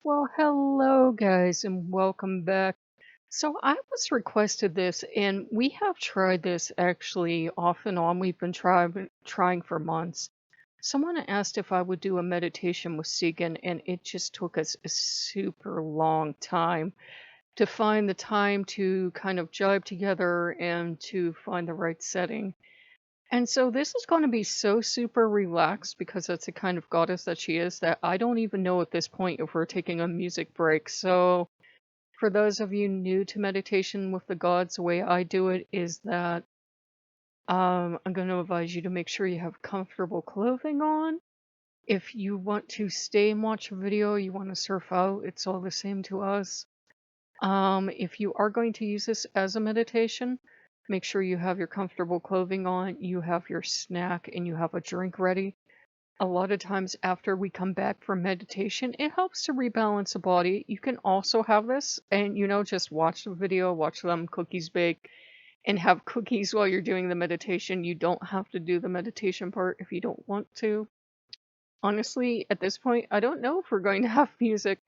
Well, hello guys and welcome back. So I was requested this and we have tried this actually off and on. We've been trying for months. Someone asked if I would do a meditation with Sigyn and it just took us a super long time to find the time to kind of jibe together and to find the right setting. And so this is going to be so super relaxed because that's the kind of goddess that she is that I don't even know at this point if we're taking a music break. So for those of you new to meditation with the gods, the way I do it is that I'm going to advise you to make sure you have comfortable clothing on. If you want to stay and watch a video, you want to surf out, it's all the same to us. If you are going to use this as a meditation, make sure you have your comfortable clothing on, you have your snack, and you have a drink ready. A lot of times after we come back from meditation, it helps to rebalance the body. You can also have this and, just watch the video, watch them cookies bake, and have cookies while you're doing the meditation. You don't have to do the meditation part if you don't want to. Honestly, at this point, I don't know if we're going to have music.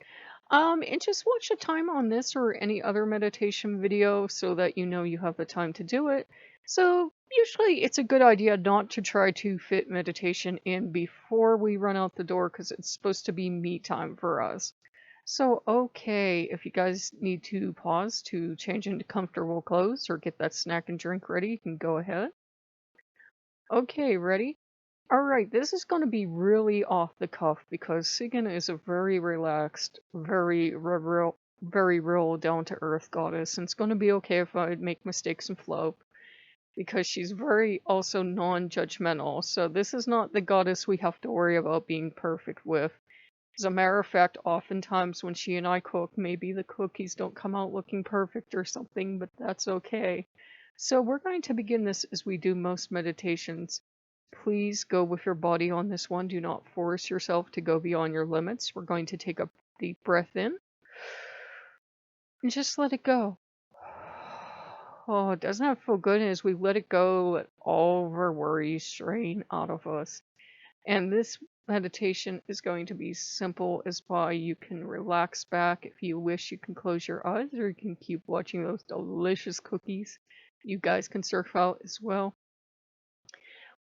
And just watch a time on this or any other meditation video so that you know you have the time to do it. So usually it's a good idea not to try to fit meditation in before we run out the door because it's supposed to be me time for us. So, okay, if you guys need to pause to change into comfortable clothes or get that snack and drink ready, you can go ahead. Okay, ready? All right, this is going to be really off the cuff because Sigyn is a very relaxed, very real, down to earth goddess, and it's going to be okay if I make mistakes and flow because she's very also non-judgmental. So this is not the goddess we have to worry about being perfect with. As a matter of fact, oftentimes when she and I cook, maybe the cookies don't come out looking perfect or something, but that's okay. So we're going to begin this as we do most meditations. Please go with your body on this one. Do not force yourself to go beyond your limits. We're going to take a deep breath in and just let it go. Oh, doesn't that feel good? And as we let it go, let all of our worries strain out of us. And this meditation is going to be simple as pie. You can relax back. If you wish, you can close your eyes or you can keep watching those delicious cookies. You guys can surf out as well.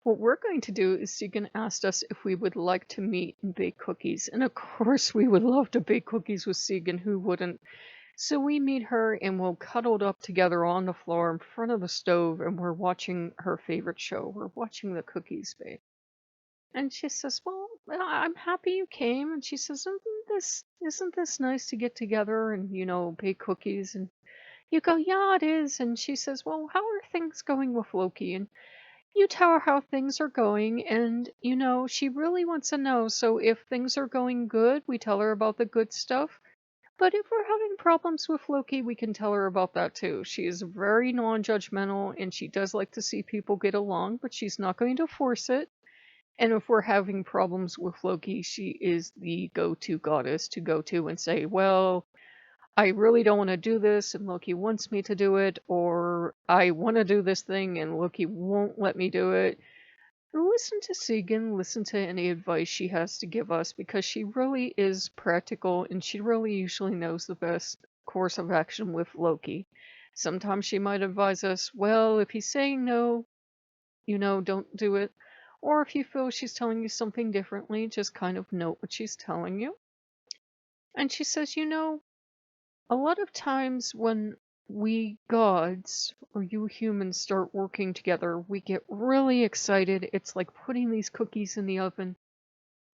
What we're going to do is Sigyn asked us if we would like to meet and bake cookies. And of course, we would love to bake cookies with Sigyn. Who wouldn't? So we meet her and we're cuddled up together on the floor in front of the stove and we're watching her favorite show. We're watching the cookies bake. And she says, "Well, I'm happy you came." And she says, "Isn't this nice to get together and, bake cookies?" And you go, "Yeah, it is." And she says, "Well, how are things going with Loki?" And you tell her how things are going, and she really wants to know. So if things are going good, we tell her about the good stuff. But if we're having problems with Loki, we can tell her about that too. She is very non-judgmental and she does like to see people get along, but she's not going to force it. And if we're having problems with Loki, she is the go-to goddess to go to and say, well, I really don't want to do this and Loki wants me to do it, or I want to do this thing and Loki won't let me do it. Listen to Sigyn, listen to any advice she has to give us because she really is practical and she really usually knows the best course of action with Loki. Sometimes she might advise us, well, if he's saying no, don't do it. Or if you feel she's telling you something differently, just kind of note what she's telling you. And she says, a lot of times when we gods or you humans start working together, we get really excited. It's like putting these cookies in the oven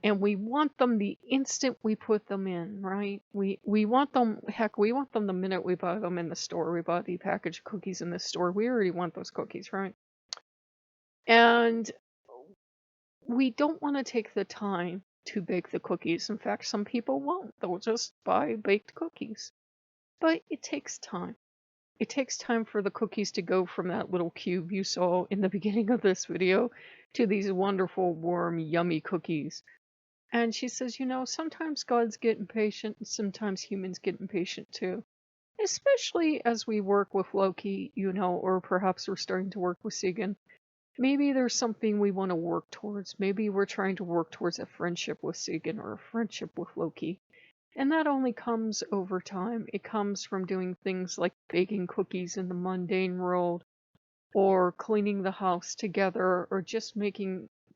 and we want them the instant we put them in, right? We want them, heck, we want them the minute we buy them in the store. We buy the package of cookies in the store. We already want those cookies, right? And we don't want to take the time to bake the cookies. In fact, some people won't. They'll just buy baked cookies. But it takes time. It takes time for the cookies to go from that little cube you saw in the beginning of this video to these wonderful, warm, yummy cookies. And she says, sometimes gods get impatient and sometimes humans get impatient too. Especially as we work with Loki, or perhaps we're starting to work with Sigyn. Maybe there's something we want to work towards. Maybe we're trying to work towards a friendship with Sigyn or a friendship with Loki. And that only comes over time. It comes from doing things like baking cookies in the mundane world, or cleaning the house together, or just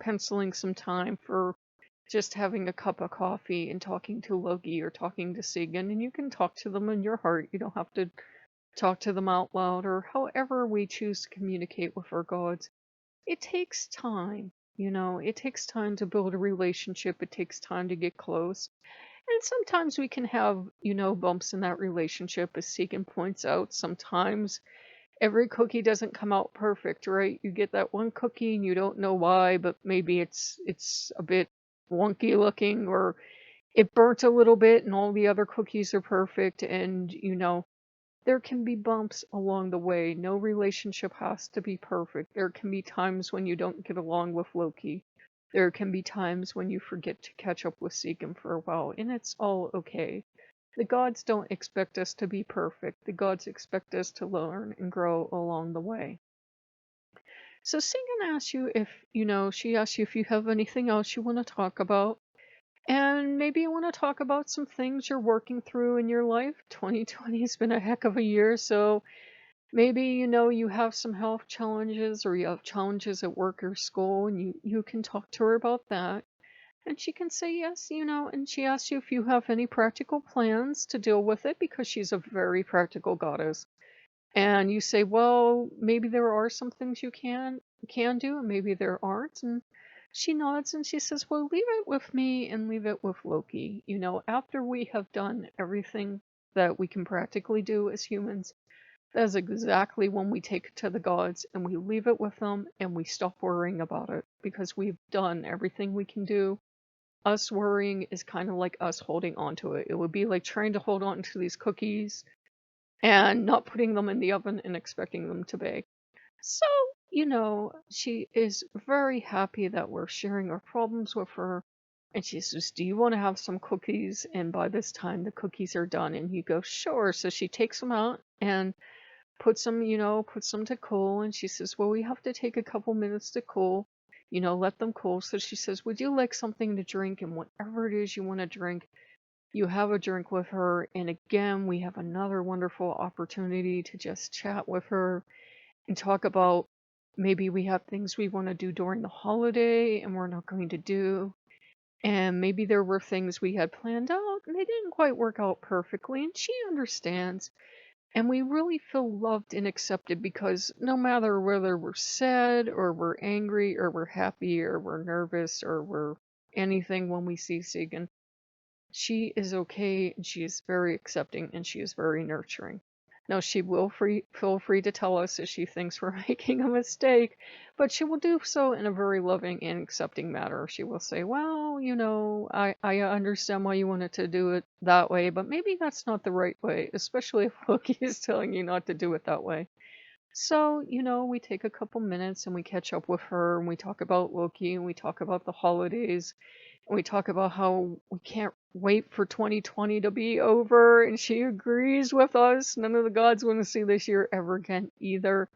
penciling some time for just having a cup of coffee and talking to Loki or talking to Sigyn. And you can talk to them in your heart. You don't have to talk to them out loud, or however we choose to communicate with our gods. It takes time. It takes time to build a relationship. It takes time to get close. And sometimes we can have, bumps in that relationship, as Sigyn points out. Sometimes every cookie doesn't come out perfect, right? You get that one cookie and you don't know why, but maybe it's a bit wonky looking, or it burnt a little bit and all the other cookies are perfect. And there can be bumps along the way. No relationship has to be perfect. There can be times when you don't get along with Loki. There can be times when you forget to catch up with Sigyn for a while, and it's all okay. The gods don't expect us to be perfect. The gods expect us to learn and grow along the way. So Sigyn asks you if, she asks you if you have anything else you want to talk about. And maybe you want to talk about some things you're working through in your life. 2020 has been a heck of a year, so maybe you have some health challenges, or you have challenges at work or school, and you can talk to her about that. And she can say yes, and she asks you if you have any practical plans to deal with it, because she's a very practical goddess. And you say, well, maybe there are some things you can do, and maybe there aren't. And she nods and she says, well, leave it with me and leave it with Loki. After we have done everything that we can practically do as humans, that's exactly when we take it to the gods and we leave it with them and we stop worrying about it, because we've done everything we can do. Us worrying is kind of like us holding on to it. It would be like trying to hold on to these cookies and not putting them in the oven and expecting them to bake. So, she is very happy that we're sharing our problems with her. And she says, do you want to have some cookies? And by this time, the cookies are done. And you go, sure. So she takes them out and puts them to cool. And she says, well, we have to take a couple minutes to cool, let them cool. So she says, would you like something to drink? And whatever it is you want to drink, you have a drink with her. And again, we have another wonderful opportunity to just chat with her and talk about, maybe we have things we want to do during the holiday and we're not going to do. And maybe there were things we had planned out and they didn't quite work out perfectly. And she understands. And we really feel loved and accepted, because no matter whether we're sad or we're angry or we're happy or we're nervous or we're anything when we see Sigyn, she is okay and she is very accepting and she is very nurturing. Now, she will feel free to tell us if she thinks we're making a mistake, but she will do so in a very loving and accepting manner. She will say, well, I understand why you wanted to do it that way, but maybe that's not the right way, especially if Loki is telling you not to do it that way. So, we take a couple minutes and we catch up with her and we talk about Loki and we talk about the holidays. We talk about how we can't wait for 2020 to be over, and she agrees with us. None of the gods want to see this year ever again either.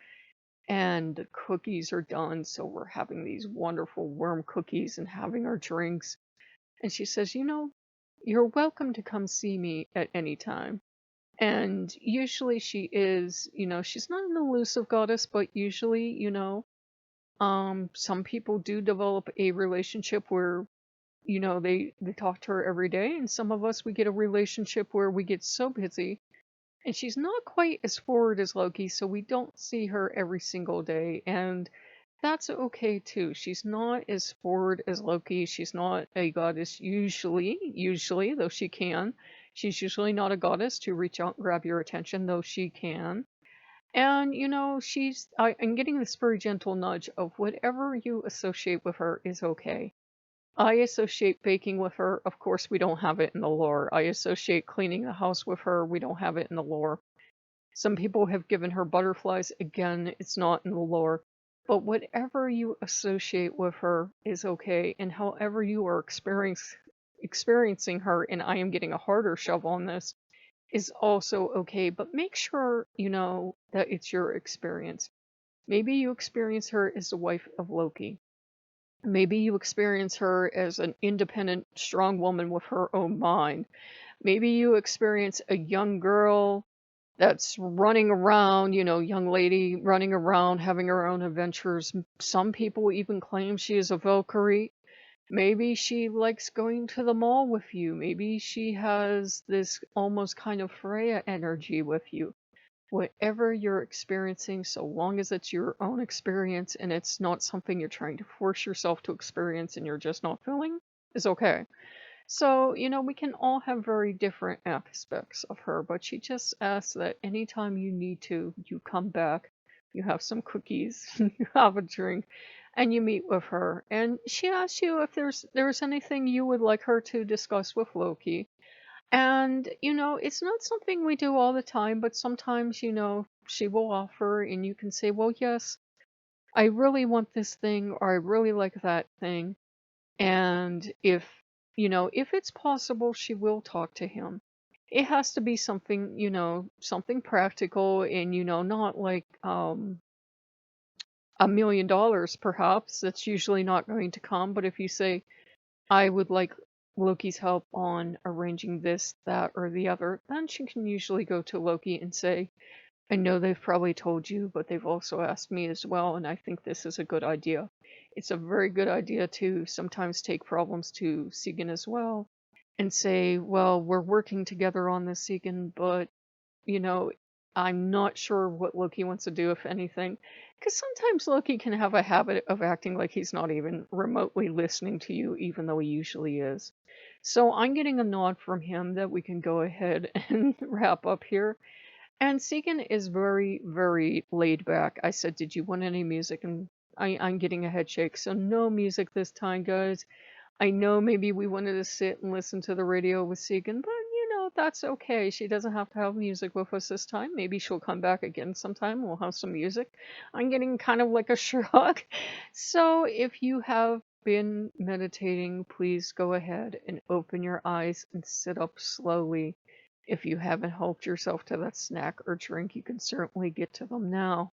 And the cookies are done, so we're having these wonderful worm cookies and having our drinks. And she says, you're welcome to come see me at any time. And usually she is, she's not an elusive goddess, but usually, some people do develop a relationship where they talk to her every day, and some of us, we get a relationship where we get so busy, and she's not quite as forward as Loki, so we don't see her every single day, and that's okay too. She's not as forward as Loki. She's not a goddess usually, though she can. She's usually not a goddess to reach out and grab your attention, though she can. And I'm getting this very gentle nudge of whatever you associate with her is okay. I associate baking with her. Of course, we don't have it in the lore. I associate cleaning the house with her. We don't have it in the lore. Some people have given her butterflies. Again, it's not in the lore. But whatever you associate with her is okay. And however you are experiencing her, and I am getting a harder shove on this, is also okay. But make sure you know that it's your experience. Maybe you experience her as the wife of Loki. Maybe you experience her as an independent, strong woman with her own mind. Maybe you experience a young girl that's running around, young lady running around, having her own adventures. Some people even claim she is a Valkyrie. Maybe she likes going to the mall with you. Maybe she has this almost kind of Freya energy with you. Whatever you're experiencing, so long as it's your own experience and it's not something you're trying to force yourself to experience and you're just not feeling, is okay. So, we can all have very different aspects of her, but she just asks that anytime you need to, you come back, you have some cookies, you have a drink, and you meet with her. And she asks you if there's anything you would like her to discuss with Loki. And, it's not something we do all the time, but sometimes, she will offer and you can say, well, yes, I really want this thing or I really like that thing. And if it's possible, she will talk to him. It has to be something, something practical and, not like $1 million perhaps. That's usually not going to come. But if you say, I would like Loki's help on arranging this, that, or the other, then she can usually go to Loki and say, I know they've probably told you, but they've also asked me as well, and I think this is a good idea. It's a very good idea to sometimes take problems to Sigyn as well and say, well, we're working together on this, Sigyn, but, you know, I'm not sure what Loki wants to do, if anything. Because sometimes Loki can have a habit of acting like he's not even remotely listening to you, even though he usually is. So I'm getting a nod from him that we can go ahead and wrap up here. And Sigyn is very, very laid back. I said, did you want any music? And I'm getting a head shake. So no music this time, guys. I know maybe we wanted to sit and listen to the radio with Sigyn, but that's okay. She doesn't have to have music with us this time. Maybe she'll come back again sometime. We'll have some music. I'm getting kind of like a shrug. So if you have been meditating, please go ahead and open your eyes and sit up slowly. If you haven't helped yourself to that snack or drink, you can certainly get to them now.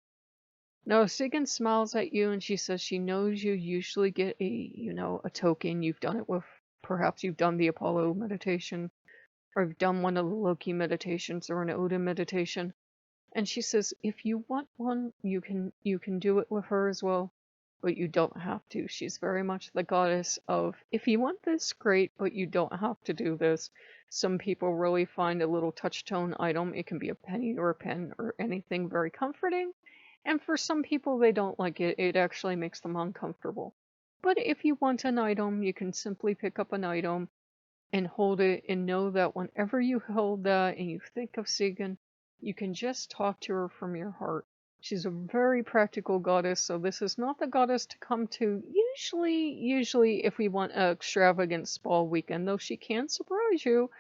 No, Sigyn smiles at you and she says she knows you usually get a token. You've done it with, perhaps you've done the Apollo meditation, or you've done one of the Loki meditations or an Odin meditation. And she says, if you want one, you can do it with her as well, but you don't have to. She's very much the goddess of, if you want this, great, but you don't have to do this. Some people really find a little touch-tone item, it can be a penny or a pen or anything, very comforting. And for some people, they don't like it. It actually makes them uncomfortable. But if you want an item, you can simply pick up an item and hold it and know that whenever you hold that and you think of Sigyn, you can just talk to her from your heart. She's a very practical goddess, so this is not the goddess to come to usually if we want an extravagant spa weekend, though she can surprise you,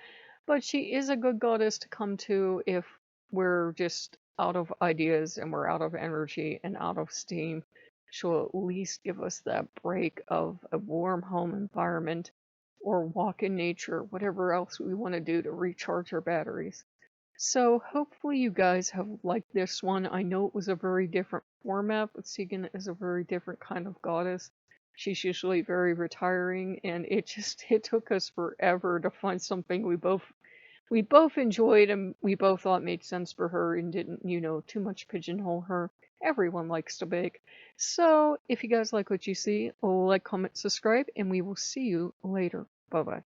but she is a good goddess to come to if we're just out of ideas and we're out of energy and out of steam. She'll at least give us that break of a warm home environment or walk in nature, whatever else we want to do to recharge our batteries. So hopefully you guys have liked this one. I know it was a very different format, but Sigyn is a very different kind of goddess. She's usually very retiring, and it took us forever to find something we both enjoyed and we both thought made sense for her and didn't, too much pigeonhole her. Everyone likes to bake. So if you guys like what you see, like, comment, subscribe, and we will see you later. Bye bye.